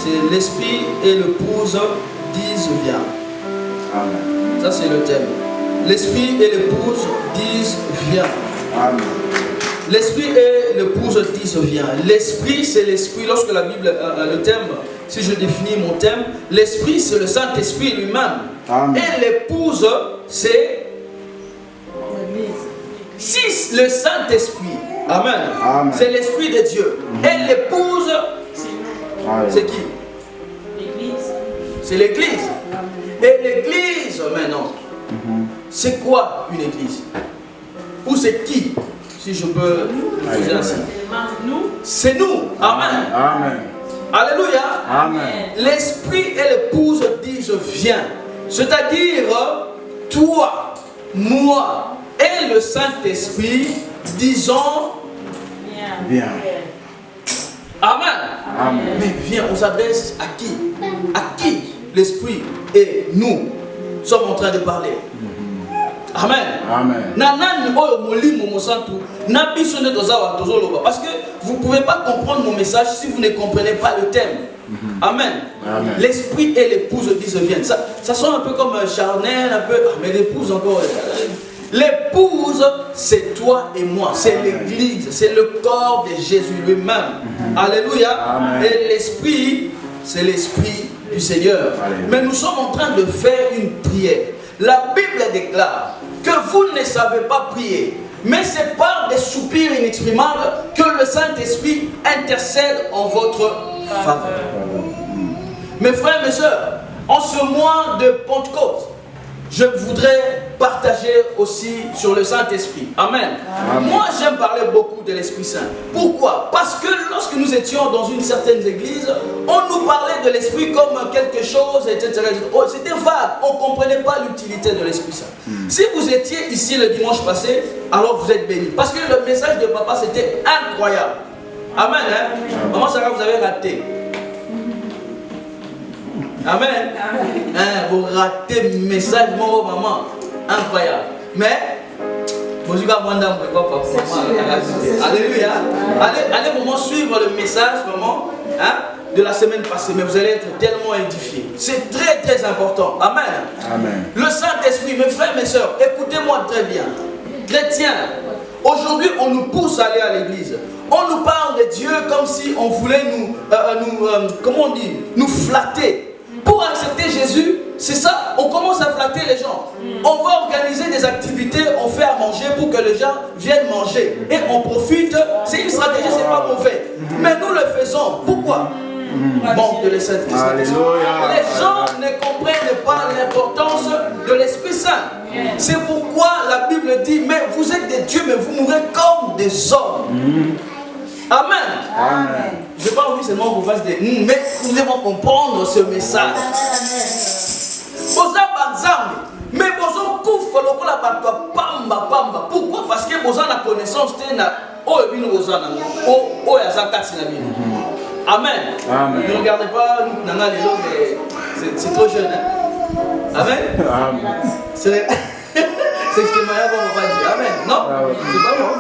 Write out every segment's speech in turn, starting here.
c'est l'esprit et l'épouse disent viens. Amen. Ça c'est le thème. L'esprit et l'épouse disent viens. Amen. L'esprit et l'épouse disent viens. L'esprit c'est l'esprit. Lorsque la Bible le thème, si je définis mon thème, l'esprit c'est le Saint-Esprit lui-même. Amen. Et l'épouse c'est le Saint-Esprit. Amen. Amen. C'est l'esprit de Dieu. Et l'épouse c'est qui? L'église. C'est l'église. Et l'église maintenant, c'est quoi une église? Ou c'est qui? Si je peux poser ainsi. C'est nous. Amen. Amen. Alléluia. Amen. L'esprit et l'épouse disent viens. C'est-à-dire toi, moi et le Saint-Esprit disons Viens. Amen. Amen. Mais viens, on s'adresse à qui? À qui l'Esprit et nous sommes en train de parler? Amen. Amen. Parce que vous ne pouvez pas comprendre mon message si vous ne comprenez pas le thème. Amen. Amen. L'esprit et l'épouse disent viens. Ça sonne un peu comme charnel, un peu. Ah, mais l'épouse encore. L'épouse, c'est toi et moi. C'est l'église. C'est le corps de Jésus lui-même. Alléluia. Amen. Et l'esprit, c'est l'esprit du Seigneur. Alléluia. Mais nous sommes en train de faire une prière. La Bible déclare que vous ne savez pas prier, mais c'est par des soupirs inexprimables que le Saint-Esprit intercède en votre faveur. Mes frères et mes sœurs, en ce mois de Pentecôte, je voudrais partager aussi sur le Saint-Esprit. Amen. Amen. Moi, j'aime parler beaucoup de l'Esprit Saint. Pourquoi? Parce que lorsque nous étions dans une certaine église, on nous parlait de l'Esprit comme quelque chose, etc. Oh, c'était vague. On ne comprenait pas l'utilité de l'Esprit Saint. Si vous étiez ici le dimanche passé, alors vous êtes bénis. Parce que le message de papa, c'était incroyable. Amen. Hein? Maman Sarah, vous avez raté. Amen. Hein, vous ratez le message, mon maman. Incroyable. Mais, alléluia. Allez vraiment suivre le message vraiment, hein, de la semaine passée. Mais vous allez être tellement édifiés. C'est très très important. Amen. Amen. Le Saint-Esprit, mes frères, mes soeurs, écoutez-moi très bien. Chrétiens, aujourd'hui on nous pousse à aller à l'église. On nous parle de Dieu comme si on voulait comment on dit, nous flatter. Pour accepter Jésus, c'est ça, on commence à flatter les gens. On va organiser des activités, on fait à manger pour que les gens viennent manger. Et on profite, c'est une stratégie, c'est pas mauvais. Mais nous le faisons, pourquoi? Manque de l'Esprit Saint. Les gens ne comprennent pas l'importance de l'Esprit Saint. C'est pourquoi la Bible dit, mais vous êtes des dieux, mais vous mourrez comme des hommes. Amen. Amen. Je n'ai pas envie seulement qu'on fasse des mais nous devons comprendre ce message. Mais pourquoi? Parce que vous avez la connaissance. Amen. Amen. Ne regardez pas nous, mais c'est trop jeune. Hein? Amen. Amen. C'est ce que Maya va dire. Amen. Non, c'est pas bon.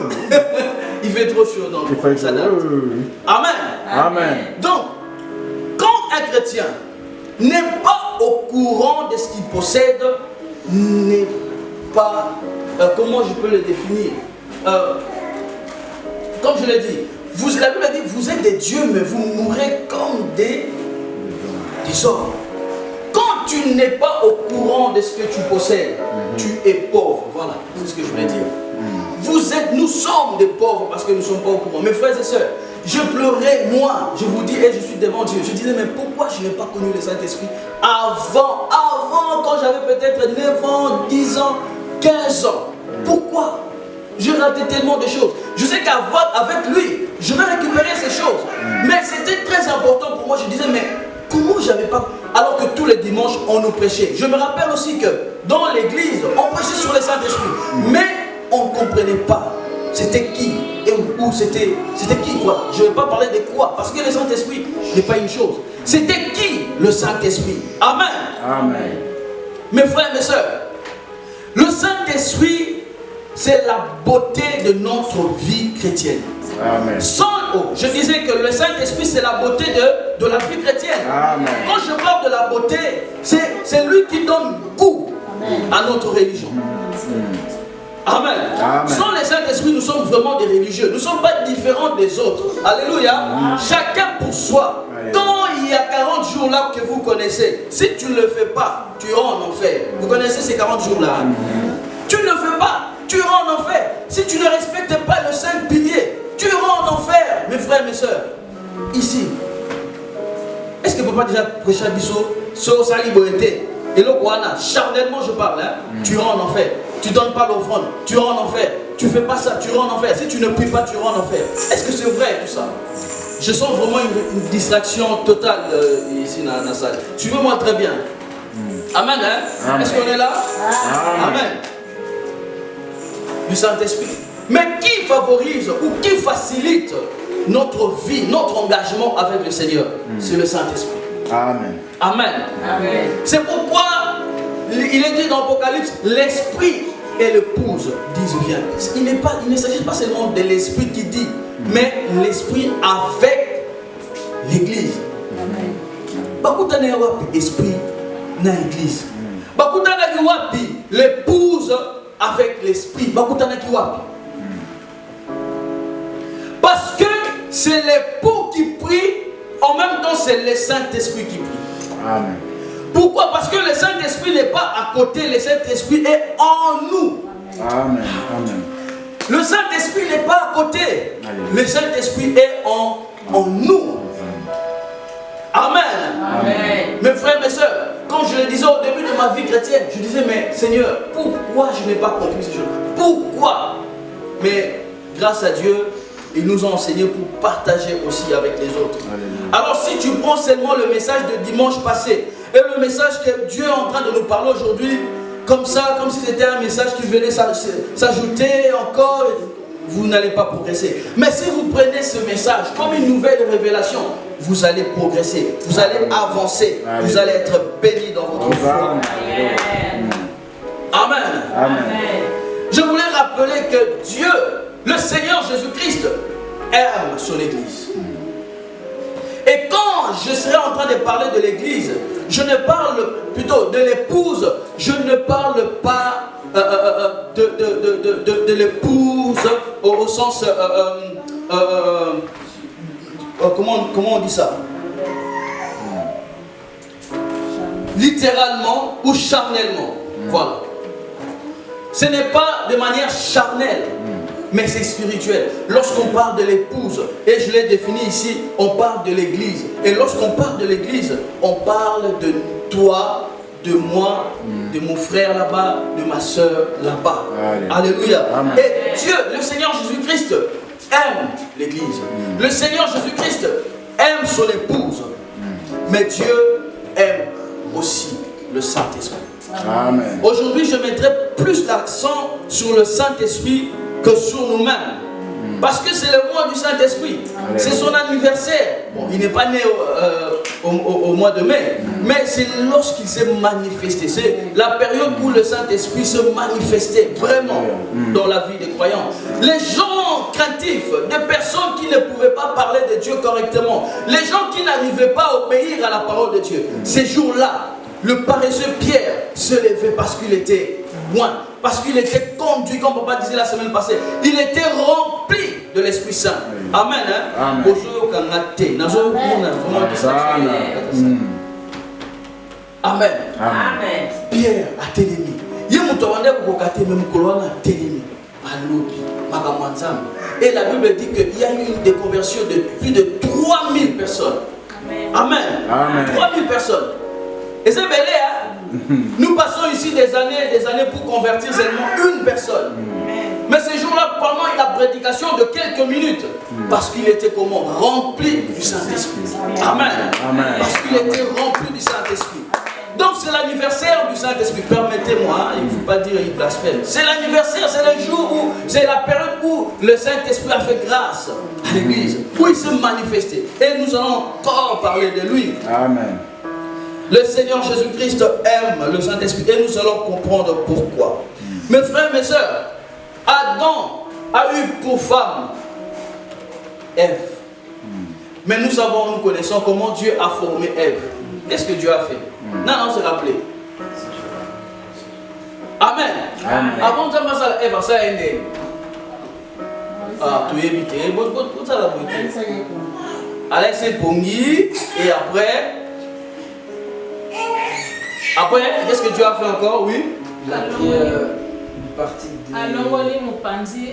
Il fait trop chaud, donc ça date. Amen. Amen. Donc, quand un chrétien n'est pas au courant de ce qu'il possède, n'est pas... comment je peux le définir? Comme je l'ai dit, la Bible dit, vous êtes des dieux, mais vous mourrez comme des hommes. Quand tu n'es pas au courant de ce que tu possèdes, tu es pauvre. Voilà, c'est ce que je voulais dire. Nous sommes des pauvres parce que nous ne sommes pas au courant. Mes frères et sœurs, je pleurais, moi, je vous dis, et je suis devant Dieu. Je disais, mais pourquoi je n'ai pas connu le Saint-Esprit avant, quand j'avais peut-être 9 ans, 10 ans, 15 ans. Pourquoi? Je ratais tellement de choses. Je sais qu'avec lui, je vais récupérer ces choses. Mais c'était très important pour moi. Je disais, mais comment j'avais pas... Alors que tous les dimanches, on nous prêchait. Je me rappelle aussi que dans l'église, on prêchait sur le Saint-Esprit. Mais on ne comprenait pas. C'était qui et où c'était qui quoi. Je ne vais pas parler de quoi. Parce que le Saint-Esprit n'est pas une chose. C'était qui le Saint-Esprit? Amen. Amen. Mes frères et mes sœurs, le Saint-Esprit, c'est la beauté de notre vie chrétienne. Amen. Je disais que le Saint-Esprit, c'est la beauté de la vie chrétienne. Amen. Quand je parle de la beauté, c'est lui qui donne goût à notre religion. Amen. Amen. Sans le Saint-Esprit, nous sommes vraiment des religieux. Nous ne sommes pas différents des autres. Alléluia. Chacun pour soi. Quand il y a 40 jours là que vous connaissez, si tu ne le fais pas, tu iras en enfer. Vous connaissez ces 40 jours là? Tu ne le fais pas, tu iras en enfer. Si tu ne respectes pas le 5 piliers, tu iras en enfer. Mes frères, mes soeurs, ici, est-ce que papa déjà prêché à Bissot sur Sali Boété? Et là, charnellement je parle, hein? Tu iras en enfer. Tu ne donnes pas l'offrande, tu iras en enfer. Tu ne fais pas ça, tu iras en enfer. Si tu ne pries pas, tu iras en enfer. Est-ce que c'est vrai tout ça? Je sens vraiment une distraction totale ici dans la salle. Suivez-moi très bien. Amen, hein? Amen. Est-ce qu'on est là? Amen. Amen. Du Saint-Esprit. Mais qui favorise ou qui facilite notre vie, notre engagement avec le Seigneur? C'est le Saint-Esprit. Amen. Amen. Amen. C'est pourquoi il est dit dans l'Apocalypse, l'Esprit et l'épouse disent viens. Il ne s'agit pas seulement de l'Esprit qui dit, mais l'Esprit avec l'Église. Bakutana wapi esprit na Église. Bakutana ki wapi l'épouse avec l'Esprit. Bakutana ki wapi. Parce que c'est l'époux qui prie, en même temps c'est le Saint-Esprit qui prie. Amen. Pourquoi? Parce que le Saint-Esprit n'est pas à côté, le Saint-Esprit est en nous. Amen. Amen. Le Saint-Esprit n'est pas à côté, le Saint-Esprit est en nous. Amen. Amen. Mes frères, mes soeurs, quand je le disais au début de ma vie chrétienne, je disais, mais Seigneur, pourquoi je n'ai pas compris ces choses? Pourquoi? Mais grâce à Dieu, il nous a enseigné pour partager aussi avec les autres. Alléluia. Alors si tu prends seulement le message de dimanche passé et le message que Dieu est en train de nous parler aujourd'hui, comme ça, comme si c'était un message qui venait s'ajouter encore, vous n'allez pas progresser. Mais si vous prenez ce message comme une nouvelle révélation, vous allez progresser, vous allez avancer, vous allez être bénis dans votre foi. Amen. Amen. Je voulais rappeler que Dieu, le Seigneur Jésus-Christ, aime son Église. Et quand je serai en train de parler de l'Église, je ne parle plutôt de l'épouse, je ne parle pas de l'épouse au sens comment on dit ça, littéralement ou charnellement. Voilà. Ce n'est pas de manière charnelle, mais c'est spirituel. Lorsqu'on parle de l'épouse, et je l'ai défini ici, on parle de l'église. Et lorsqu'on parle de l'église, on parle de toi, de moi, de mon frère là-bas, de ma soeur là-bas. Alléluia. Amen. Et Dieu, le Seigneur Jésus-Christ, aime l'église. Le Seigneur Jésus-Christ aime son épouse. Mais Dieu aime aussi le Saint-Esprit. Amen. Aujourd'hui, je mettrai plus l'accent sur le Saint-Esprit que sur nous-mêmes. Parce que c'est le mois du Saint-Esprit. C'est son anniversaire. Bon, il n'est pas né au mois de mai. Mais c'est lorsqu'il s'est manifesté. C'est la période où le Saint-Esprit se manifestait vraiment dans la vie des croyants. Les gens craintifs, des personnes qui ne pouvaient pas parler de Dieu correctement, les gens qui n'arrivaient pas à obéir à la parole de Dieu, ces jours-là, le paresseux Pierre se levait parce qu'il était loin, parce qu'il était conduit, comme papa disait la semaine passée, il était rempli de l'Esprit Saint. Amen. Hein? Amen. Amen. Pierre a télémi. Et la Bible dit qu'il y a eu une déconversion de plus de 3000 personnes. Amen. Amen. 3000 personnes. Et c'est belé, hein? Nous passons ici des années pour convertir seulement une personne. Mais ce jour-là, pendant la prédication de quelques minutes, parce qu'il était comment? Rempli du Saint-Esprit. Amen. Amen. Parce qu'il était rempli du Saint-Esprit. Donc c'est l'anniversaire du Saint-Esprit. Permettez-moi, hein, il ne faut pas dire qu'il blasphème. C'est l'anniversaire, c'est le jour où, c'est la période où le Saint-Esprit a fait grâce à l'Église, où il s'est manifesté. Et nous allons encore parler de lui. Amen. Le Seigneur Jésus-Christ aime le Saint-Esprit et nous allons comprendre pourquoi. Mes frères, mes soeurs, Adam a eu pour femme Ève. Mais nous savons, nous connaissons comment Dieu a formé Ève. Qu'est-ce que Dieu a fait? Non, on s'est rappelé. Amen. Avant de faire ça, Ève, ça est. Ah, tu es évité. Ça la beauté. Allez, c'est Bongi. Et après, qu'est-ce que Dieu a fait encore? Oui. Il a pris une partie de... Alors, on est mon panzi.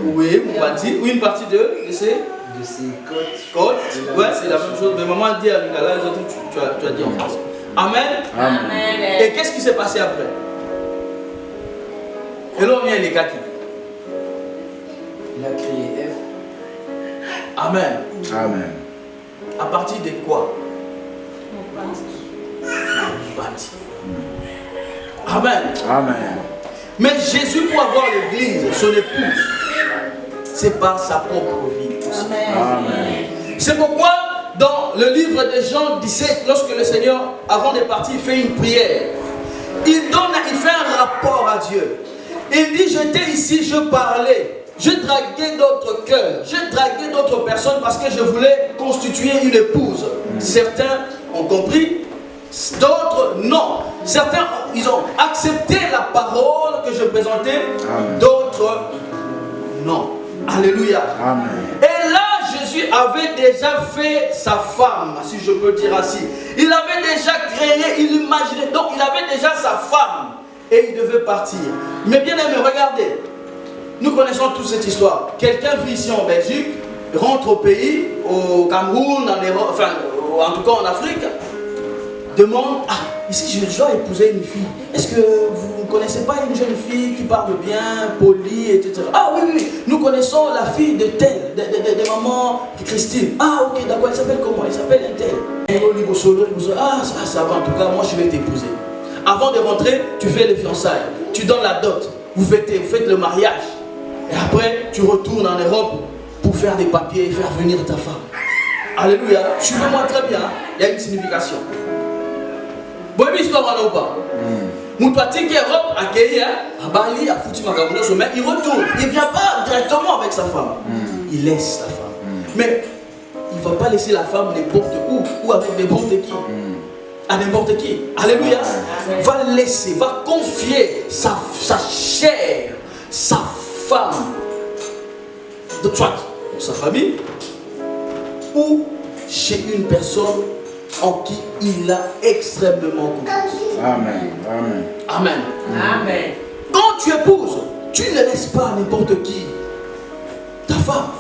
Oui, une partie de ses côtes. Ouais, c'est la même chose. Mais maman dit à Lingala, les autres, tu as dit en France. Amen. Amen. Et qu'est-ce qui s'est passé après? Et là, on vient les kaki. Il a créé Ève. Amen. Amen. À partir de quoi? Mon panzi. Bâti. Amen. Amen. Mais Jésus, pour avoir l'église, son épouse, c'est par sa propre vie aussi. Amen. C'est pourquoi, dans le livre de Jean 17, lorsque le Seigneur, avant de partir, fait une prière, il fait un rapport à Dieu. Il dit, j'étais ici, je parlais, je draguais d'autres cœurs, je draguais d'autres personnes parce que je voulais constituer une épouse. Certains ont compris, d'autres non. Certains, ils ont accepté la parole que je présentais, d'autres non. Alléluia. Amen. Et là, Jésus avait déjà fait sa femme, si je peux dire ainsi. Il avait déjà créé, il imaginait, donc il avait déjà sa femme. Et il devait partir. Mais bien aimé, regardez. Nous connaissons toute cette histoire. Quelqu'un vit ici en Belgique, rentre au pays, au Cameroun, en Europe, enfin, en tout cas en Afrique, demande, ici je dois épouser une fille. Est-ce que vous ne connaissez pas une jeune fille qui parle bien, polie, etc. Ah oui, nous connaissons la fille de telle, de maman Christine. Ah ok, d'accord, elle s'appelle comment? Elle s'appelle un tel. Ah ça va, en tout cas, moi je vais t'épouser. Avant de rentrer, tu fais les fiançailles, tu donnes la dot, vous faites le mariage. Et après, tu retournes en Europe pour faire des papiers et faire venir ta femme. Alléluia, suivez-moi très bien, il y a une signification. Bon, histoire ou pas? Moutouati qui est Europe, accueilli à Bali, à Fouti Makabouna, mais il retourne. Il ne vient pas directement avec sa femme. Il laisse la femme. Mais il ne va pas laisser la femme n'importe où ou avec n'importe qui. À n'importe qui. Alléluia. Va laisser, va confier sa chair, sa femme, de toi, sa famille, ou chez une personne en qui il a extrêmement confiance. Amen. Amen. Amen. Amen. Quand tu épouses, tu ne laisses pas n'importe qui ta femme.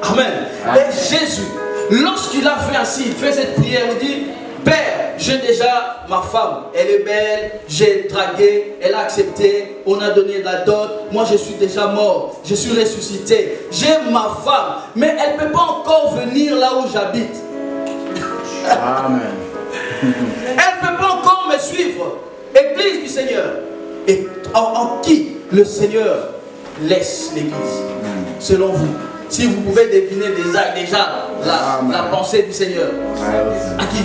Amen. Et Jésus, lorsqu'il a fait ainsi, il fait cette prière, il dit, Père, j'ai déjà ma femme, elle est belle, j'ai dragué, elle a accepté, on a donné de la dot, moi je suis déjà mort, je suis ressuscité, j'ai ma femme, mais elle ne peut pas encore venir là où j'habite. Amen. Elle ne peut pas encore me suivre. Église du Seigneur. Et en qui le Seigneur laisse l'église? Selon vous. Si vous pouvez deviner déjà la pensée du Seigneur. À qui?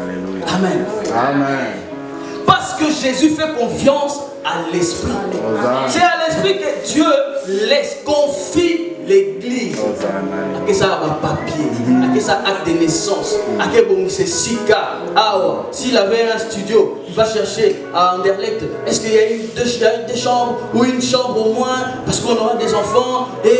Alléluia. Amen. Amen. Parce que Jésus fait confiance à l'Esprit. C'est à l'Esprit que Dieu confie l'église. À que ça a un papier, à que ça a acte de naissance, à que bon c'est Sika. S'il avait un studio, il va chercher à Anderlecht. Est-ce qu'il y a deux chambres ou une chambre au moins parce qu'on aura des enfants et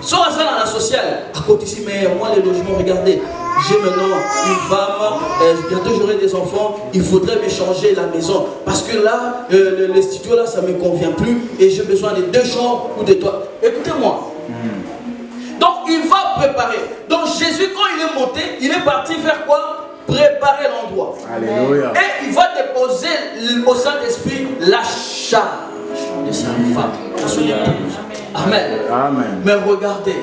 soit ça dans la sociale. À côté ici, mais moi les logements, regardez. J'ai maintenant une femme, bientôt j'aurai des enfants, il faudrait me changer la maison. Parce que là, le studio là, ça ne me convient plus et j'ai besoin de 2 chambres ou de 3. Écoutez-moi. Donc il va préparer. Donc Jésus, quand il est monté, il est parti faire quoi? Préparer l'endroit. Alléluia. Et il va déposer au Saint-Esprit la charge de sa femme, de son épouse. Amen. Amen. Mais regardez.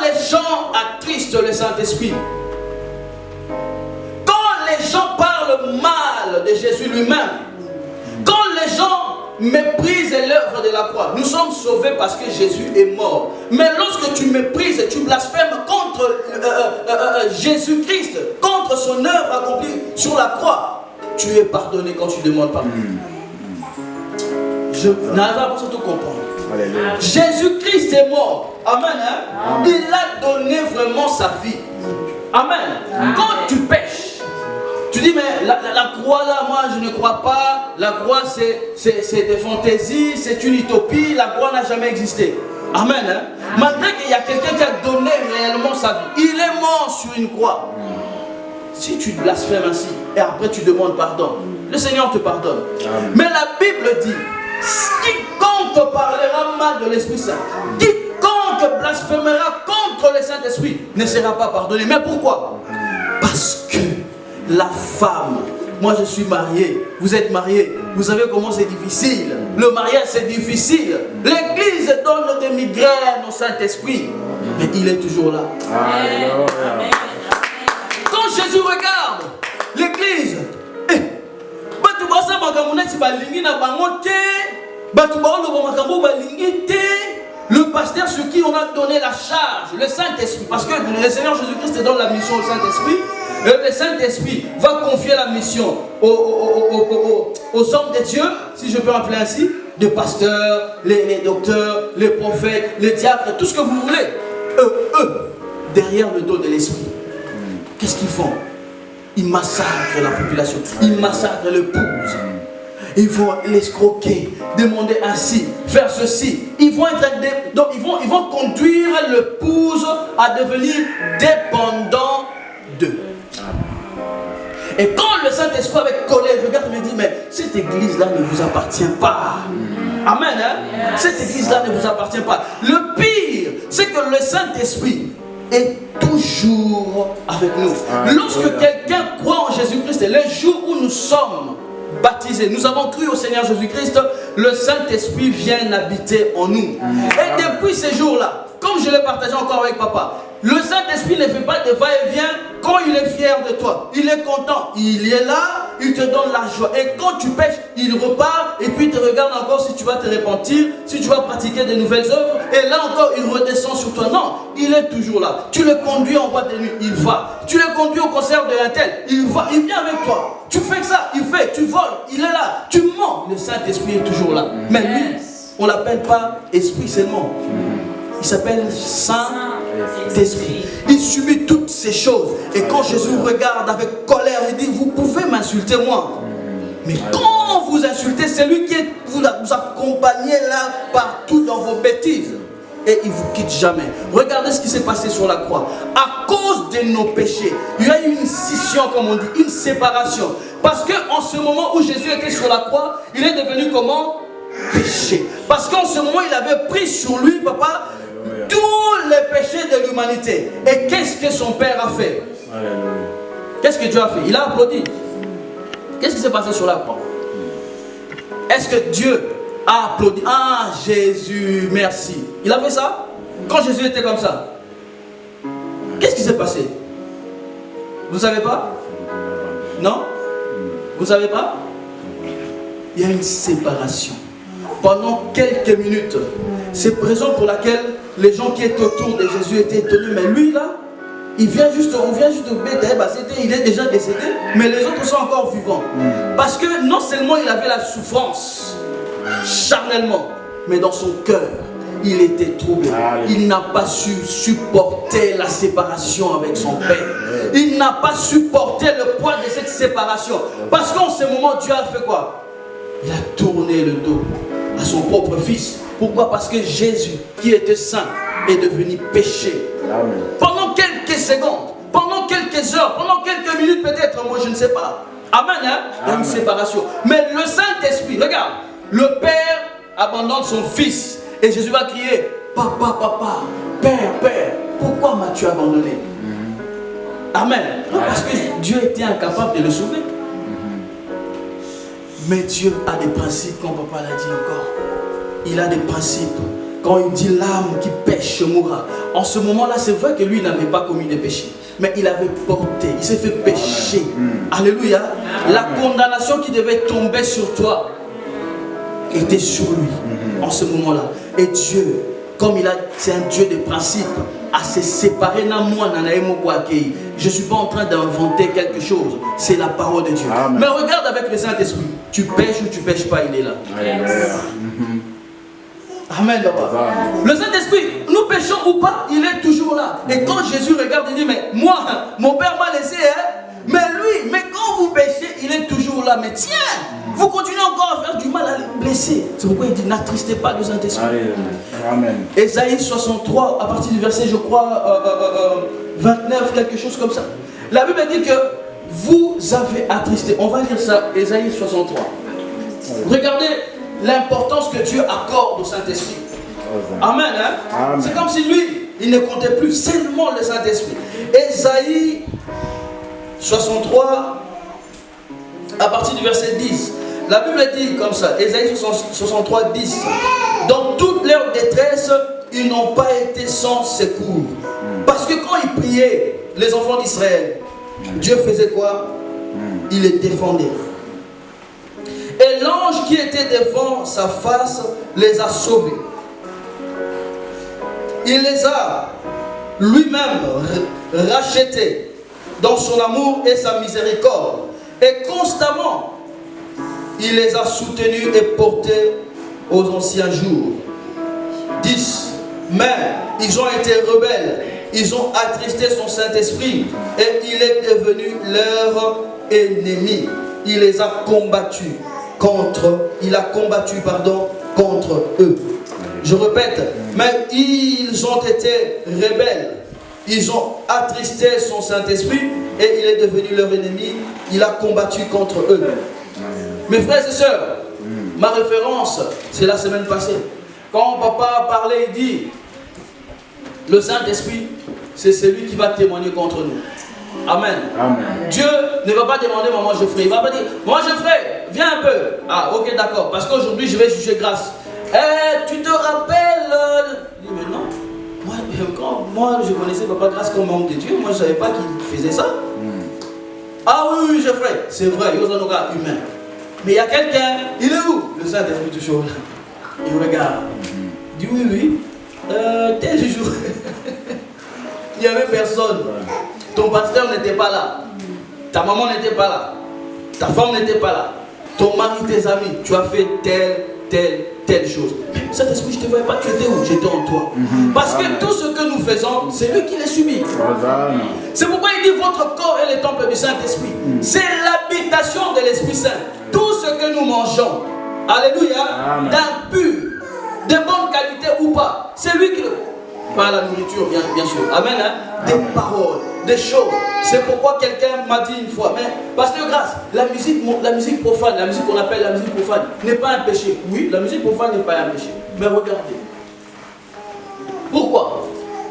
Les gens attristent le Saint-Esprit. Quand les gens parlent mal de Jésus lui-même, quand les gens méprisent l'œuvre de la croix, nous sommes sauvés parce que Jésus est mort. Mais lorsque tu méprises et tu blasphèmes contre Jésus-Christ, contre son œuvre accomplie sur la croix, tu es pardonné quand tu demandes pardon. Je Je n'arrive pas à tout comprendre. Alléluia. Jésus-Christ est mort. Amen. Hein? Il a donné vraiment sa vie. Amen. Quand tu pêches, tu dis, mais la croix là, moi je ne crois pas. La croix c'est des fantaisies, c'est une utopie. La croix n'a jamais existé. Amen. Hein? Malgré qu'il y a quelqu'un qui a donné réellement sa vie, il est mort sur une croix. Si tu blasphèmes ainsi et après tu demandes pardon, le Seigneur te pardonne. Amen. Mais la Bible dit, quiconque parlera mal de l'Esprit Saint, quiconque blasphémera contre le Saint-Esprit ne sera pas pardonné. Mais pourquoi? Parce que la femme, moi je suis marié, vous êtes marié, vous savez comment c'est difficile. Le mariage c'est difficile. L'église donne des migraines au Saint-Esprit, mais il est toujours là. Alléluia. Quand Jésus regarde l'église, le pasteur sur qui on a donné la charge, le Saint-Esprit, parce que le Seigneur Jésus-Christ donne la mission au Saint-Esprit, le Saint-Esprit va confier la mission aux hommes de Dieu, si je peux appeler ainsi, des pasteurs, les docteurs, les prophètes, les diacres, tout ce que vous voulez. Eux, derrière le dos de l'Esprit, qu'est-ce qu'ils font? Ils massacrent la population, ils massacrent l'épouse. Ils vont l'escroquer, demander ainsi, faire ceci. Ils vont conduire l'épouse à devenir dépendant d'eux. Et quand le Saint-Esprit avec colère regarde et me dit, mais cette église-là ne vous appartient pas. Amen. Hein? Cette église-là ne vous appartient pas. Le pire, c'est que le Saint-Esprit est toujours avec nous. Lorsque quelqu'un croit en Jésus-Christ, le jour où nous sommes baptisés, nous avons cru au Seigneur Jésus-Christ, le Saint-Esprit vient habiter en nous. Et depuis ces jours-là, comme je l'ai partagé encore avec papa, le Saint-Esprit ne fait pas de va-et-vient quand il est fier de toi. Il est content, il est là, il te donne la joie. Et quand tu pêches, il repart et puis il te regarde encore si tu vas te repentir, si tu vas pratiquer de nouvelles œuvres. Et là encore, il redescend sur toi. Non, il est toujours là. Tu le conduis en boîte de nuit, il va. Tu le conduis au concert de l'intel, il va, il vient avec toi. Tu fais ça, il fait, tu voles, il est là. Tu mens, le Saint-Esprit est toujours là. Mais lui, on ne l'appelle pas esprit seulement. Il s'appelle Saint-Esprit. Il subit toutes ces choses. Et quand Jésus regarde avec colère, il dit, vous pouvez m'insulter moi. Mais quand vous insultez, c'est lui qui vous accompagnez là partout dans vos bêtises. Et il ne vous quitte jamais. Regardez ce qui s'est passé sur la croix. À cause de nos péchés, il y a eu une scission, comme on dit, une séparation. Parce qu'en ce moment où Jésus était sur la croix, il est devenu comment? Péché. Parce qu'en ce moment, il avait pris sur lui, papa, tous les péchés de l'humanité. Et qu'est-ce que son Père a fait? Qu'est-ce que Dieu a fait? Il a applaudi. Qu'est-ce qui s'est passé sur la croix? Est-ce que Dieu a applaudi? Ah, Jésus, merci. Il a fait ça? Quand Jésus était comme ça, qu'est-ce qui s'est passé? Vous ne savez pas? Non? Vous ne savez pas? Il y a une séparation. Pendant quelques minutes. C'est la raison pour laquelle les gens qui étaient autour de Jésus étaient étonnés. Mais lui là, on vient juste de Bethléem, il est déjà décédé, mais les autres sont encore vivants. Parce que non seulement il avait la souffrance charnellement, mais dans son cœur, il était troublé. Il n'a pas su supporter la séparation avec son Père. Il n'a pas supporté le poids de cette séparation. Parce qu'en ce moment, Dieu a fait quoi? Il a tourné le dos à son propre fils. Pourquoi? Parce que Jésus, qui était saint, est devenu péché. Amen. Pendant quelques secondes, pendant quelques heures, pendant quelques minutes peut-être, moi je ne sais pas. Amen, hein? Il y a une séparation. Mais le Saint-Esprit, regarde, le Père abandonne son fils. Et Jésus va crier, papa, papa, Père, Père, pourquoi m'as-tu abandonné? Amen. Non, parce que Dieu était incapable de le sauver. Mais Dieu a des principes, comme papa l'a dit encore. Il a des principes. Quand il dit l'âme qui pêche mourra. En ce moment-là, c'est vrai que lui n'avait pas commis de péché. Mais il avait porté, il s'est fait pécher. Alléluia. La condamnation qui devait tomber sur toi était sur lui en ce moment-là. Et Dieu, comme c'est un Dieu de principes, à se séparer na moi je ne suis pas en train d'inventer quelque chose. C'est la parole de Dieu. Amen. Mais regarde avec le Saint-Esprit. Tu pêches ou tu pêches pas, il est là. Amen, papa. Le Saint-Esprit, nous péchons ou pas, il est toujours là. Et quand Jésus regarde, il dit, mais moi, mon Père m'a laissé, mais lui, mais quand vous péchez, il est toujours là. Mais tiens, vous continuez encore à faire du mal, à les blesser. C'est pourquoi il dit, n'attristez pas le Saint-Esprit. Amen. Ésaïe 63, à partir du verset, je crois, 29, quelque chose comme ça. La Bible dit que vous avez attristé. On va lire ça, Ésaïe 63. Regardez l'importance que Dieu accorde au Saint-Esprit. Amen, hein? Amen. C'est comme si lui, il ne comptait plus seulement le Saint-Esprit. Ésaïe 63, à partir du verset 10. La Bible dit comme ça, Ésaïe 63, 10. Dans toute leur détresse, ils n'ont pas été sans secours. Parce que quand ils priaient, les enfants d'Israël, Dieu faisait quoi? Il les défendait. Et l'ange qui était devant sa face les a sauvés. Il les a lui-même rachetés dans son amour et sa miséricorde. Et constamment, il les a soutenus et portés aux anciens jours. 10. Mais ils ont été rebelles. Ils ont attristé son Saint-Esprit et il est devenu leur ennemi. Il les a combattus contre eux. Je répète, mais ils ont été rebelles. Ils ont attristé son Saint-Esprit et il est devenu leur ennemi. Il a combattu contre eux. Mes frères et sœurs, ma référence, c'est la semaine passée. Quand papa parlait, il dit, le Saint-Esprit, c'est celui qui va témoigner contre nous. Amen. Amen. Dieu ne va pas demander maman Geoffrey. Il ne va pas dire, maman Geoffrey, viens un peu. Ah, ok, d'accord. Parce qu'aujourd'hui, je vais juger grâce. Tu te rappelles Il dit, mais non. Moi, je connaissais Papa Grâce comme homme de Dieu. Moi, je ne savais pas qu'il faisait ça. Ah oui, Geoffrey, c'est vrai, il y a un regard humain. Mais il y a quelqu'un, il est où? Le Saint-Esprit toujours là. Il regarde. Il dit, oui, tel jour. Il n'y avait personne. Ton pasteur n'était pas là. Ta maman n'était pas là. Ta femme n'était pas là. Ton mari, tes amis, tu as fait telle chose. Saint-Esprit, je ne te voyais pas, tu étais où? J'étais en toi. Parce que tout ce que nous faisons, c'est lui qui les subit. C'est pourquoi il dit votre corps est le temple du Saint-Esprit. C'est l'habitation de l'Esprit Saint. Tout ce que nous mangeons, alléluia, d'impur, de bonne qualité ou pas, c'est lui qui le... Pas la nourriture, bien sûr. Amen. Hein? Des paroles, des choses. C'est pourquoi quelqu'un m'a dit une fois, mais Pasteur Grâce, la musique profane, la musique qu'on appelle la musique profane, n'est pas un péché. Oui, la musique profane n'est pas un péché. Mais regardez. Pourquoi?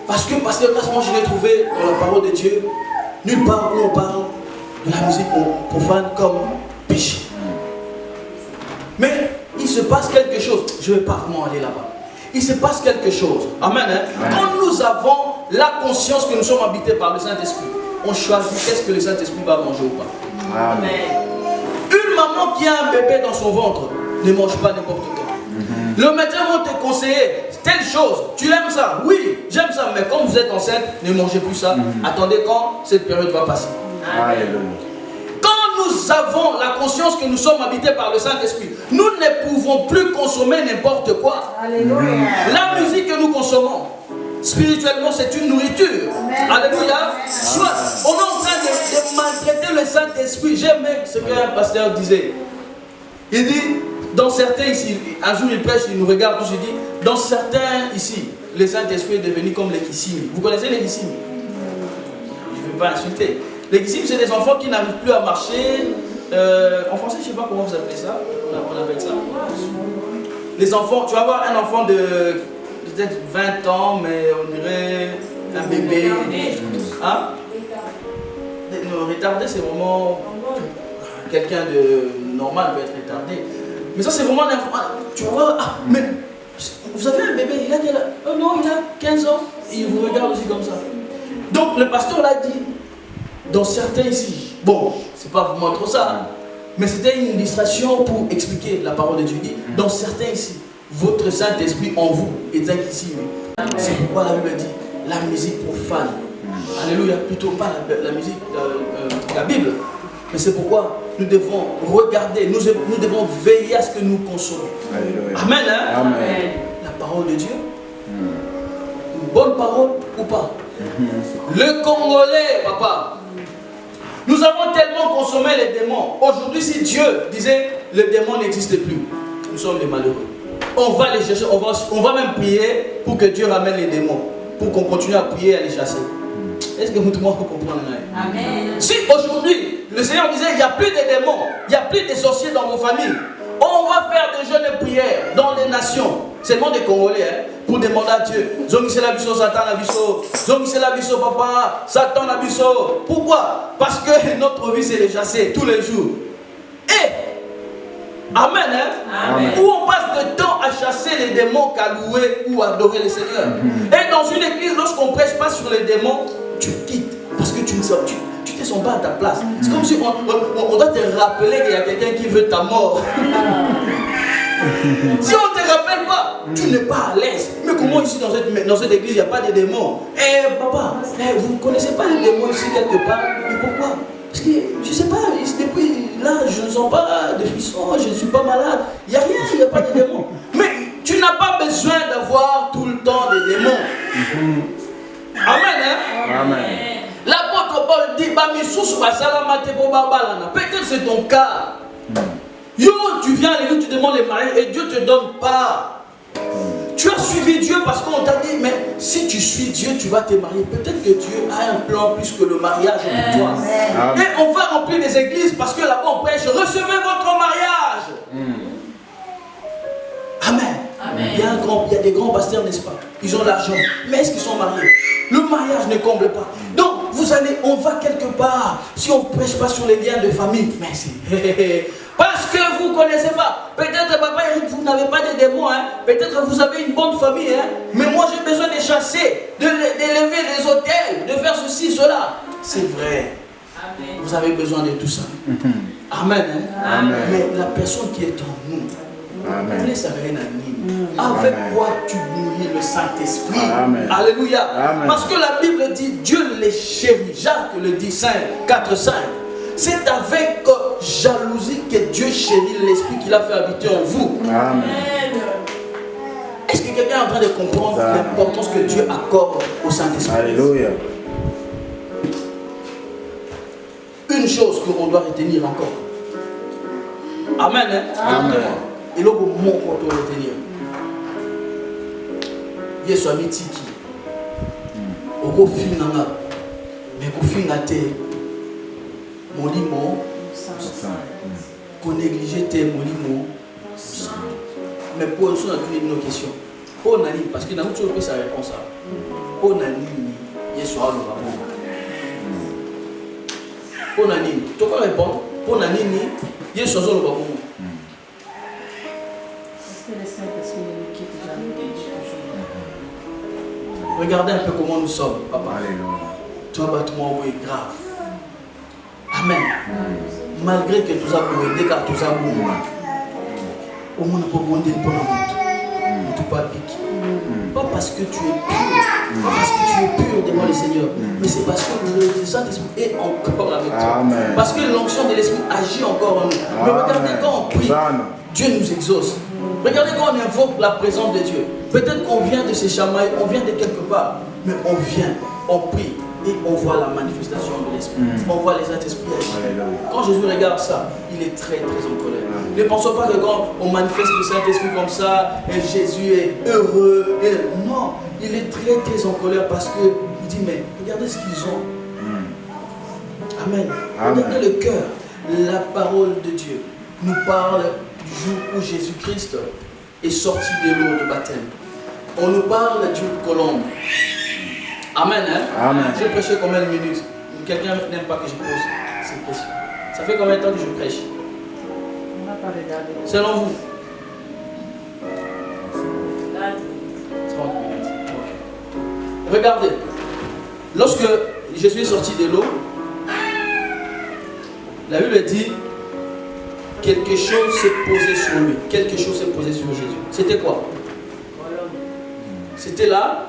Parce que Pasteur Grâce, moi je l'ai trouvé dans la parole de Dieu, nulle part où on parle de la musique profane comme péché. Mais il se passe quelque chose. Je ne vais pas vraiment aller là-bas. Il se passe quelque chose. Amen. Hein? Quand nous avons la conscience que nous sommes habités par le Saint-Esprit, on choisit qu'est-ce que le Saint-Esprit va manger ou pas. Amen. Une maman qui a un bébé dans son ventre ne mange pas n'importe quand. Le médecin va te conseiller telle chose. Tu aimes ça? Oui, j'aime ça. Mais quand vous êtes enceinte, ne mangez plus ça. Attendez quand cette période va passer. Amen. Quand nous avons la conscience que nous sommes habités par le Saint-Esprit, nous ne pouvons plus consommer n'importe quoi. Alléluia. La musique que nous consommons, spirituellement, c'est une nourriture. Amen. Alléluia. Soit on est en train de maltraiter le Saint-Esprit. J'aime ce qu'un pasteur disait. Il dit, dans certains ici, un jour il prêche, il nous regarde tous, il dit, dans certains ici, le Saint-Esprit est devenu comme les kissimi. Vous connaissez les kissimi? Je ne veux pas insulter. Les kissimi, c'est des enfants qui n'arrivent plus à marcher. En français, je ne sais pas comment vous appelez ça. On appelle ça. Les enfants, tu vas voir un enfant de peut-être 20 ans, mais on dirait un bébé. Hein? Non, retardé, c'est vraiment quelqu'un de normal peut être retardé. Mais ça, c'est vraiment un enfant. Tu vois, mais vous avez un bébé, il a quel âge? Oh non, il a 15 ans. Et il vous regarde aussi comme ça. Donc, le pasteur l'a dit. Dans certains ici, bon, c'est pas vraiment trop ça, hein, mais c'était une illustration pour expliquer la parole de Dieu. Dans certains ici, votre Saint-Esprit en vous est ici. C'est pourquoi la Bible dit, la musique profane. Alléluia, plutôt pas la musique, la Bible. Mais c'est pourquoi nous devons regarder, nous devons veiller à ce que nous consommons. Alléluia. Amen, hein? Amen. La parole de Dieu. Une bonne parole ou pas? Le Congolais, papa. Nous avons tellement consommé les démons. Aujourd'hui, si Dieu disait le démon n'existe plus, nous sommes les malheureux. On va les chercher, on va même prier pour que Dieu ramène les démons, pour qu'on continue à prier et à les chasser. Est-ce que tout le monde peut comprendre? Amen. Si aujourd'hui, le Seigneur disait il n'y a plus de démons, il n'y a plus de sorciers dans vos familles, on va faire des jeûnes et prières dans les nations, seulement des Congolais, hein, pour demander à Dieu. Zongise la biso, Satan la biso, Zongise la biso, papa, Satan la biso. Pourquoi? Parce que notre vie c'est les chasser tous les jours. Et Amen, hein? Amen. Où on passe de temps à chasser les démons qu'à louer ou adorer le Seigneur. Et dans une église, lorsqu'on ne prêche pas sur les démons, tu quittes. Parce que tu ne te sens pas à ta place. C'est comme si on doit te rappeler qu'il y a quelqu'un qui veut ta mort. Si on ne te rappelle pas, tu n'es pas à l'aise. Mais comment ici dans cette église, il n'y a pas de démons? Eh papa, vous ne connaissez pas les démons ici quelque part? Mais pourquoi? Parce que je ne sais pas, depuis là, je ne sens pas de frissons, je ne suis pas malade. Il n'y a rien, il n'y a pas de démons. Mais tu n'as pas besoin d'avoir tout le temps des démons. Amen, hein? Amen. L'apôtre Paul dit, peut-être c'est ton cas. Yo, tu viens à l'église, tu demandes les mariages et Dieu ne te donne pas. Tu as suivi Dieu parce qu'on t'a dit, mais si tu suis Dieu, tu vas te marier. Peut-être que Dieu a un plan plus que le mariage pour toi. Amen. Et on va remplir des églises parce que là-bas on prêche, recevez votre mariage. Amen. Amen. Il y a des grands pasteurs, n'est-ce pas? Ils ont l'argent. Mais est-ce qu'ils sont mariés? Le mariage ne comble pas. Donc, on va quelque part. Si on ne prêche pas sur les liens de famille, merci. Parce que vous ne connaissez pas. Peut-être, papa Eric, vous n'avez pas de démons. Hein? Peut-être vous avez une bonne famille. Hein? Mais moi, j'ai besoin de chasser, d'élever les hôtels, de faire ceci, cela. C'est vrai. Amen. Vous avez besoin de tout ça. Amen. Hein? Amen. Mais la personne qui est en nous, Amen. laisse rien à dire. Avec Amen. quoi tu nourris le Saint-Esprit? Amen. Alléluia. Amen. Parce que la Bible dit Dieu les chérit. Jacques le dit 4:5. C'est avec jalousie que Dieu chérit l'Esprit qu'il a fait habiter en vous. Amen. Est-ce que quelqu'un est en train de comprendre l'importance que Dieu accorde au Saint-Esprit? Alléluia. Une chose qu'on doit retenir encore. Amen. Hein? Amen. Et là, vous montrez qu'on doit retenir. Yesu amitiki. Oko finanga. Mais ko fingate. Molimo. Qu'on néglige tes molimo. Mais pour eux, on a une question. Pour Nani, parce que dans notre pays, ça répond ça. Pour Nani, Yesu a le rapport. Pour Nani, tu peux répondre. Pour Nani, Yesu a le rapport. Regardez un peu comment nous sommes, papa. Toi, battement est grave. Amen. Malgré que tout ça pour aider, car tout ça pour moi. Au moins, on peut bondir pour nous. Tout pas pique. Pas parce que tu es pur, pas parce que tu es pur devant le Seigneur, mais c'est parce que le Saint-Esprit est encore avec toi. Amen. Parce que l'onction de l'Esprit agit encore en nous. Mais regardez quand on prie, Dieu nous exauce. Regardez quand on invoque la présence de Dieu. Peut-être qu'on vient de ces chamailles, on vient de quelque part, mais on vient, on prie et on voit la manifestation de l'Esprit. On voit les Saint-Esprits agir. Quand Jésus regarde ça, il est très très en colère. Ne pensons pas que quand on manifeste le Saint-Esprit comme ça, et Jésus est heureux. Non, il est très très en colère parce qu'il dit, mais regardez ce qu'ils ont. Amen. Regardez le cœur. La parole de Dieu nous parle du jour où Jésus-Christ est sorti de l'eau de baptême. On nous parle d'une colombe. Amen. Hein? Amen. J'ai prêché combien de minutes? Quelqu'un n'aime pas que je pose cette question. Ça fait combien de temps que je prêche? On n'a pas regardé. Selon vous? 30 minutes. Okay. Regardez. Lorsque je suis sorti de l'eau, la Bible dit quelque chose s'est posé sur lui. Quelque chose s'est posé sur Jésus. C'était quoi? C'était là.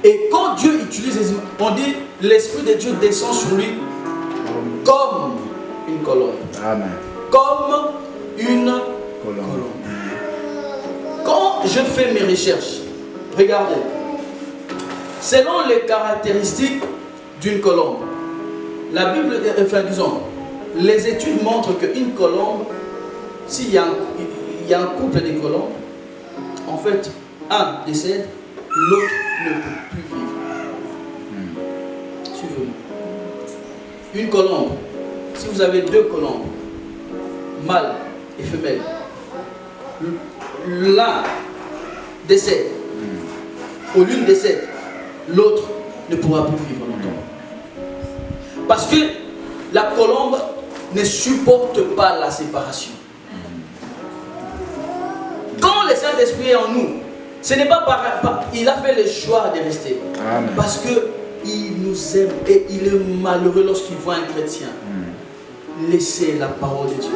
Et quand Dieu utilise les images, on dit l'Esprit de Dieu descend sur lui comme une colombe. Amen. Comme une colombe. Quand je fais mes recherches, regardez, selon les caractéristiques d'une colombe, la Bible, enfin disons, les études montrent qu'une colombe, s'il y a un couple de colombes, en fait, un décède, l'autre ne peut plus vivre. Suivez-moi. Une colombe, si vous avez deux colombes, mâle et femelle, l'un décède, ou l'une décède, l'autre ne pourra plus vivre longtemps. Parce que la colombe ne supporte pas la séparation. Quand le Saint-Esprit est en nous, ce n'est pas par il a fait le choix de rester. Amen. Parce qu'il nous aime et il est malheureux lorsqu'il voit un chrétien laisser la parole de Dieu,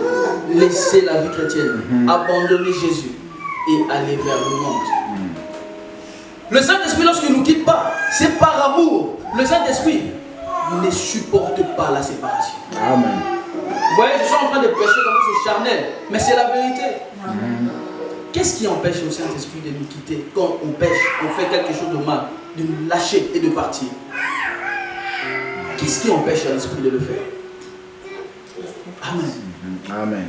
laisser la vie chrétienne, abandonner Jésus et aller vers le monde. Le Saint-Esprit, lorsqu'il ne nous quitte pas, c'est par amour. Le Saint-Esprit ne supporte pas la séparation. Amen. Vous voyez, je suis en train de prêcher comme ça, c'est charnel, mais c'est la vérité. Qu'est-ce qui empêche le Saint-Esprit de nous quitter quand on pêche, on fait quelque chose de mal, de nous lâcher et de partir? Qu'est-ce qui empêche l'Esprit de le faire? Amen. Amen.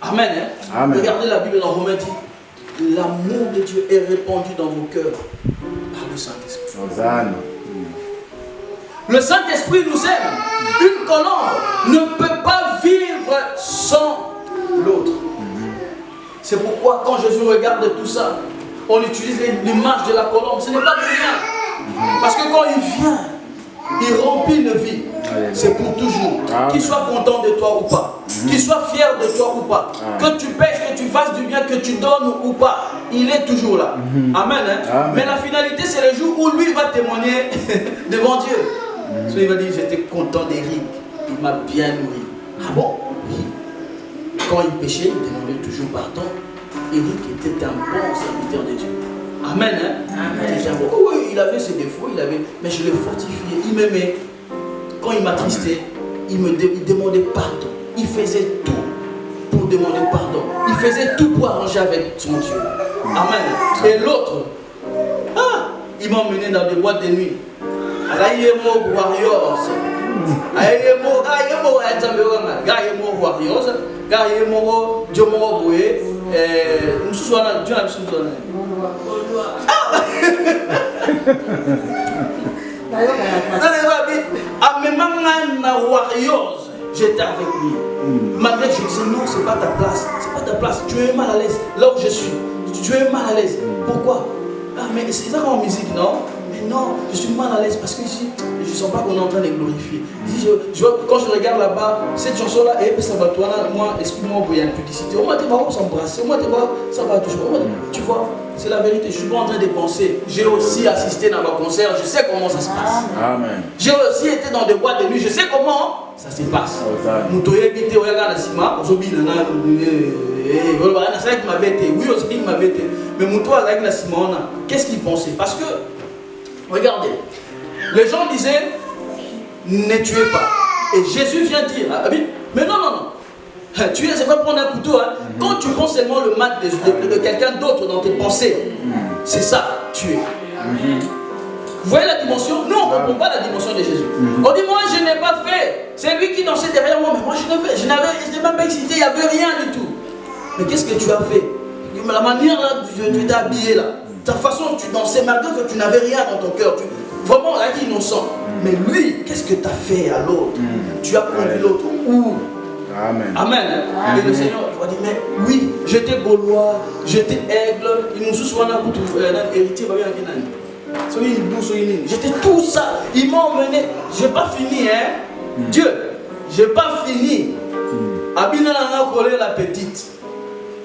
Amen, hein? Amen. Regardez la Bible dans Romains dit, l'amour de Dieu est répandu dans vos cœurs par le Saint-Esprit. Hosanna. Le Saint-Esprit nous aime. Une colombe ne peut pas vivre sans l'autre. C'est pourquoi quand Jésus regarde tout ça, on utilise l'image de la colombe. Ce n'est pas pour rien. Parce que quand il vient, il remplit une vie. C'est pour toujours. Qu'il soit content de toi ou pas. Qu'il soit fier de toi ou pas. Que tu pêches, que tu fasses du bien, que tu donnes ou pas. Il est toujours là. Amen. Hein? Amen. Mais la finalité, c'est le jour où lui va témoigner devant Dieu. So, il va dire, j'étais content d'Éric. Il m'a bien nourri. Ah bon? Oui. Quand il péchait, il demandait toujours pardon. Éric était un bon serviteur de Dieu. Amen. Hein? Amen. Oui, il avait ses défauts, mais je l'ai fortifié. Il m'aimait. Quand il m'attristait, il demandait pardon. Il faisait tout pour demander pardon. Il faisait tout pour arranger avec son Dieu. Amen. Et l'autre, il m'a emmené dans des boîtes de nuit. Warriors. J'étais avec lui. Malgré que je disais non, c'est pas ta place. C'est pas ta place. Tu es mal à l'aise. Là où je suis, tu es mal à l'aise. Pourquoi? Ah, mais c'est ça en musique, non? Mais non, je suis mal à l'aise parce que ici, je ne sens pas qu'on est en train de glorifier. Quand je regarde là-bas, cette chanson-là, ça va toi là, moi, excuse-moi, il y a une publicité. On m'a dit, on s'embrasse. On m'a dit, ça va toujours. Tu vois, c'est la vérité. Je ne suis pas en train de penser. J'ai aussi assisté dans ma concert. Je sais comment ça se passe. Amen. J'ai aussi été dans des boîtes de nuit. Je sais comment ça se passe. Mais qu'est-ce qu'il pensait? Parce que, regardez, les gens disaient, ne tuez pas. Et Jésus vient dire, mais non, tuer, c'est pas prendre un couteau. Hein. Quand tu penses seulement le mal de quelqu'un d'autre dans tes pensées, c'est ça, tuer. Vous voyez la dimension? Nous, on ne comprend pas la dimension de Jésus. On dit, moi, je n'ai pas fait. C'est lui qui dansait derrière moi, mais moi, je n'ai fait. Je n'ai même pas excité, il n'y avait rien du tout. Mais qu'est-ce que tu as fait? La manière là, tu t'es habillé là, ta façon dont tu dansais, malgré que tu n'avais rien dans ton cœur, vraiment, on a dit innocent. Mais lui, qu'est-ce que tu as fait à l'autre? Tu as conduit l'autre où? Amen. Amen. Hein? Et le Seigneur va dire, mais oui, j'étais gaulois, j'étais aigle, il nous souvent héritier, j'étais tout ça, ils m'ont emmené, j'ai pas fini, hein? Dieu, j'ai pas fini. Abina n'a collé la petite.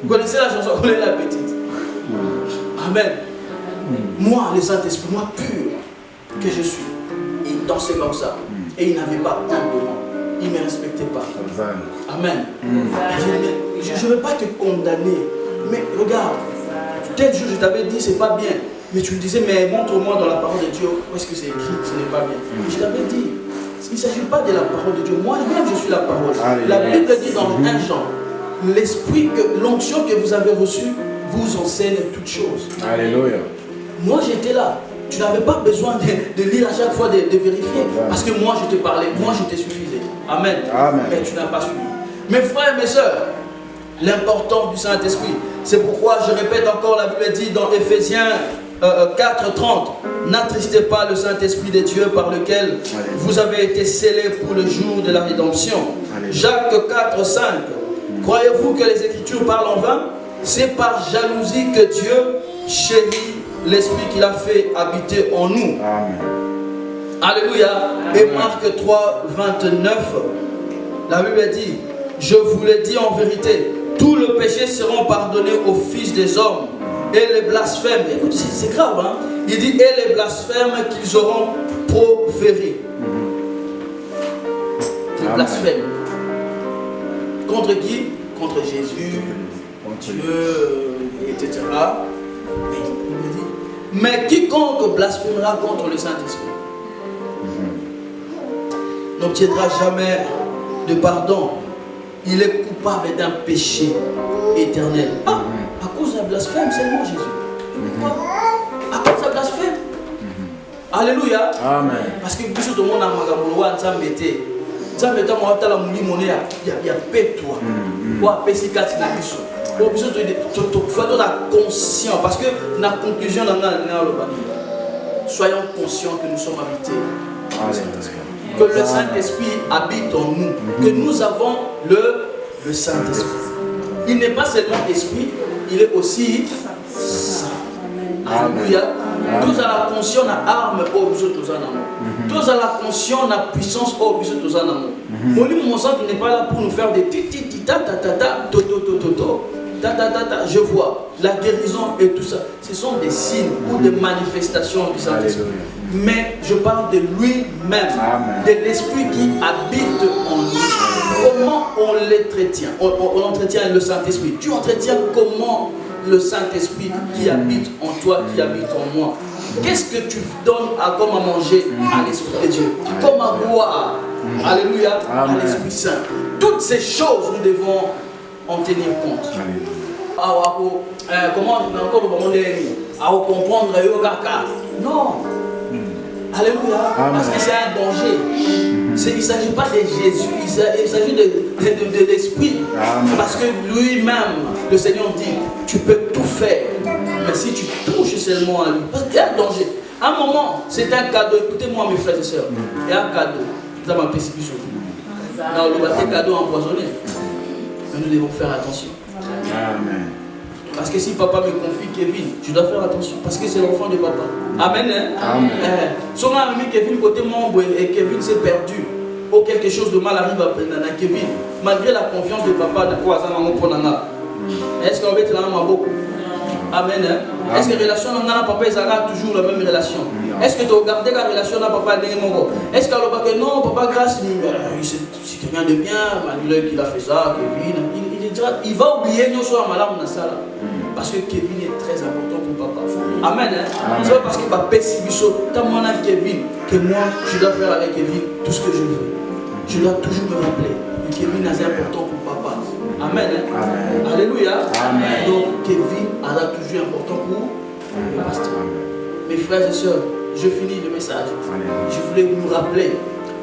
Vous connaissez la chanson Coller la petite? Amen. Moi, le Saint-Esprit, moi pur que je suis, il dansait comme ça. Et il n'avait pas honte de moi. Il ne me respectait pas. Amen. Je ne veux pas te condamner. Mais regarde, tel jour je t'avais dit, c'est pas bien. Mais tu me disais, mais montre-moi dans la parole de Dieu où est-ce que c'est écrit, ce n'est pas bien. Je t'avais dit, il ne s'agit pas de la parole de Dieu. Moi-même, je suis la parole. La Bible dit dans 1 Jean, l'esprit, l'onction que vous avez reçue vous enseigne toutes choses. Alléluia. Moi, j'étais là. Tu n'avais pas besoin de lire à chaque fois, de vérifier. Parce que moi, je te parlais, moi, je te suffisais. Amen. Amen. Mais tu n'as pas suivi. Mes frères et mes sœurs, l'importance du Saint-Esprit. C'est pourquoi je répète encore, la Bible dit dans Éphésiens 4:30, n'attristez pas le Saint-Esprit de Dieu par lequel vous avez été scellés pour le jour de la rédemption. Jacques 4:5, croyez-vous que les Écritures parlent en vain? C'est par jalousie que Dieu chérit l'Esprit qu'il a fait habiter en nous. Amen. Alléluia. Et Marc 3:29, la Bible dit, je vous le dis en vérité, tous les péchés seront pardonnés aux fils des hommes et les blasphèmes. Écoute, c'est grave, hein? Il dit, et les blasphèmes qu'ils auront proférés. Les blasphèmes. Contre qui? Contre Jésus, Dieu, etc. Mais quiconque blasphémera contre le Saint-Esprit n'obtiendra jamais de pardon. Il est coupable d'un péché éternel. Ah, à cause d'un blasphème, seulement Jésus. Pourquoi? À cause d'un blasphème. Alléluia. Amen. Parce que tout le monde a magaboua, ça m'était. Ça m'était, moi, tu as la mouli monnaie, il y a paix, toi. Quoi, paix, si 4 na biso. Pour biso, tu fais la conscience. Parce que la conclusion, soyons conscients que nous sommes habités. Que le Saint-Esprit habite en nous. Que nous avons le Saint-Esprit. Il n'est pas seulement esprit, il est aussi saint. Alléluia. Tous à la conscience, on a arme au besoin de tous en amour. Tous à la conscience, on a puissance au besoin de tous en amour. Mon sang qui n'est pas là pour nous faire des titi ta ta ta ta to to to to to ta ta ta ta. Je vois la guérison et tout ça. Ce sont des signes ou des manifestations du Saint-Esprit. Mais je parle de lui-même, de l'Esprit qui habite en nous. Comment on l'entretient? On entretient le Saint-Esprit. Tu entretiens comment le Saint-Esprit qui habite en toi, qui habite en moi? Qu'est-ce que tu donnes comme à manger à l'Esprit de Dieu? Comme à boire, alléluia, à l'Esprit Saint. Toutes ces choses, nous devons en tenir compte. Comment on comprendre non. Alléluia. Parce que c'est un danger. Il ne s'agit pas de Jésus, il s'agit de l'Esprit. Parce que lui-même, le Seigneur dit, tu peux tout faire. Mais si tu touches seulement à lui, parce qu'il y a un danger. À un moment, c'est un cadeau. Écoutez-moi mes frères et sœurs. Il y a un cadeau. Ça m'a précipité. Dans le bâtiment, cadeau empoisonné. Mais nous devons faire attention. Amen. Parce que si papa me confie Kevin, je dois faire attention. Parce que c'est l'enfant de papa. Amen. Amen. Son ami Kevin côté membre et Kevin s'est perdu. Ou quelque chose de mal arrive à Kevin. Malgré la confiance de papa, est-ce qu'on va être là beaucoup? Amen. Est-ce que la relation avec papa est toujours la même relation? Est-ce que tu regardes la relation avec papa? Est-ce que non, papa grâce, c'est quelqu'un de bien, malgré qu'il a fait ça, Kevin, il va oublier nous sommes malades dans la salle. Parce que Kevin est très important pour papa. Amen. C'est pas parce que papa est quand moi Kevin, que moi je dois faire avec Kevin tout ce que je veux. Je dois toujours me rappeler que Kevin est important pour papa. Amen. Amen. Alléluia. Amen. Donc Kevin est toujours important pour le pasteur. Mes frères et sœurs, je finis le message. Je voulais vous rappeler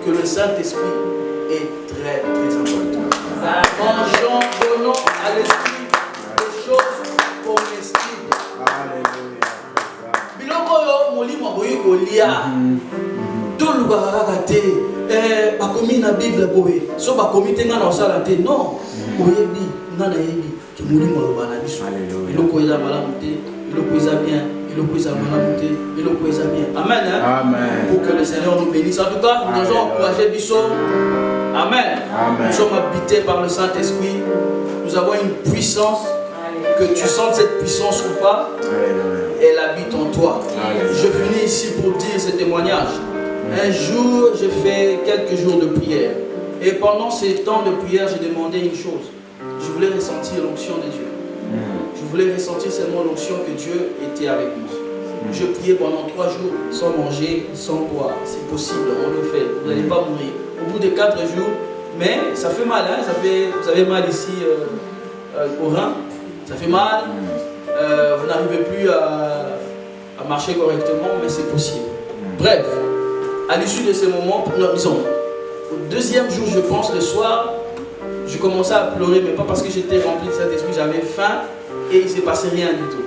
que le Saint-Esprit est très très important. En donnant à l'Esprit des choses comestibles. Biloko yo molimo boyi kolia. Tout le monde a commis la Bible boye. So ba commis tenga na osala te non. Oyebi ngana yebi ke molimo lo bana biso. Biloko eza malamu te, biloko eza bien, biloko eza malamu te, biloko eza bien. Amen. Amen. Pour que le Seigneur nous bénisse. En tout cas, nous allons encourager biso. Amen. Amen. Nous sommes habités par le Saint-Esprit. Nous avons une puissance. Que tu sentes cette puissance ou pas, elle habite en toi. Je finis ici pour dire ce témoignage. Un jour, j'ai fait quelques jours de prière. Et pendant ces temps de prière, j'ai demandé une chose. Je voulais ressentir l'onction de Dieu. Je voulais ressentir seulement l'onction que Dieu était avec moi. je priais pendant 3 jours sans manger, sans boire. C'est possible, on le fait. Vous n'allez pas mourir. Au bout de 4 jours, mais ça fait mal, hein? Vous avez mal ici au rein, ça fait mal. Vous n'arrivez plus à marcher correctement, mais c'est possible. Bref, à l'issue de ces moments, non, disons, au 2e jour, je pense, le soir, je commençais à pleurer, mais pas parce que j'étais rempli de Saint-Esprit, j'avais faim et il ne s'est passé rien du tout.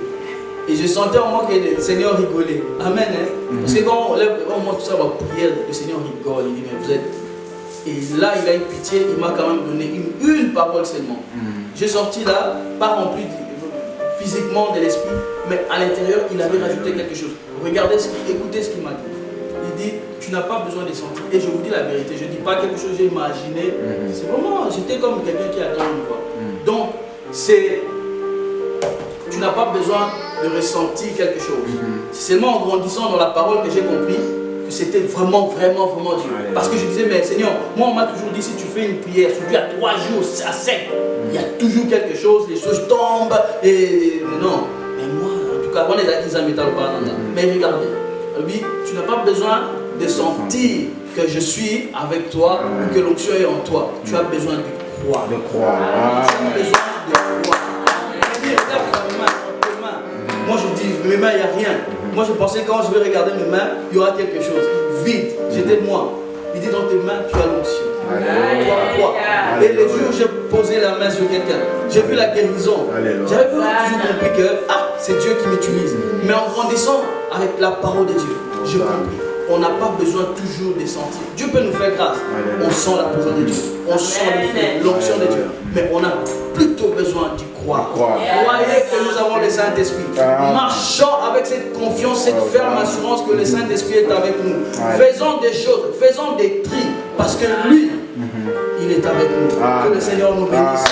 Et je sentais en moi que le Seigneur rigolait. Amen. Hein? Parce que quand on lève moi tout ça, on va prier, le Seigneur rigole. Il dit, mais vous êtes. Et là, il a eu pitié, il m'a quand même donné une parole seulement. J'ai sorti là, pas rempli physiquement de l'esprit, mais à l'intérieur, il avait rajouté quelque chose. Regardez, écoutez ce qu'il m'a dit. Il dit, tu n'as pas besoin de sentir. Et je vous dis la vérité, je ne dis pas quelque chose que j'ai imaginé. C'est vraiment, j'étais comme quelqu'un qui attend une voix. Donc, c'est, tu n'as pas besoin de ressentir quelque chose. C'est seulement en grandissant dans la parole que j'ai compris que c'était vraiment Dieu. Parce que je disais, mais Seigneur, moi on m'a toujours dit, si tu fais une prière, surtout à 3 jours, à sec, il y a toujours quelque chose, les choses tombent, et non. Mais moi, en tout cas, on est acquis à métal. Mais regardez, lui, tu n'as pas besoin de sentir que je suis avec toi ou que l'onction est en toi. Tu as besoin de croire. Tu as besoin de croire. Moi je dis, mes mains, il n'y a rien. Moi je pensais quand je vais regarder mes mains, il y aura quelque chose. Vide, j'étais moi. Il dit dans tes mains, tu as l'onction. Et les jours où j'ai posé la main sur quelqu'un, j'ai vu la guérison. J'avais toujours compris que c'est Dieu qui m'utilise. Mais en grandissant avec la parole de Dieu, j'ai compris. On n'a pas besoin toujours de sentir. Dieu peut nous faire grâce. On sent la présence de Dieu. On sent l'onction de Dieu. Mais on a plutôt besoin d'y croire. Croyez que nous avons le Saint-Esprit. Marchons avec cette confiance, cette ferme assurance que le Saint-Esprit est avec nous. Faisons des choses, faisons des tris. Parce que lui, il est avec nous. Que le Seigneur nous bénisse.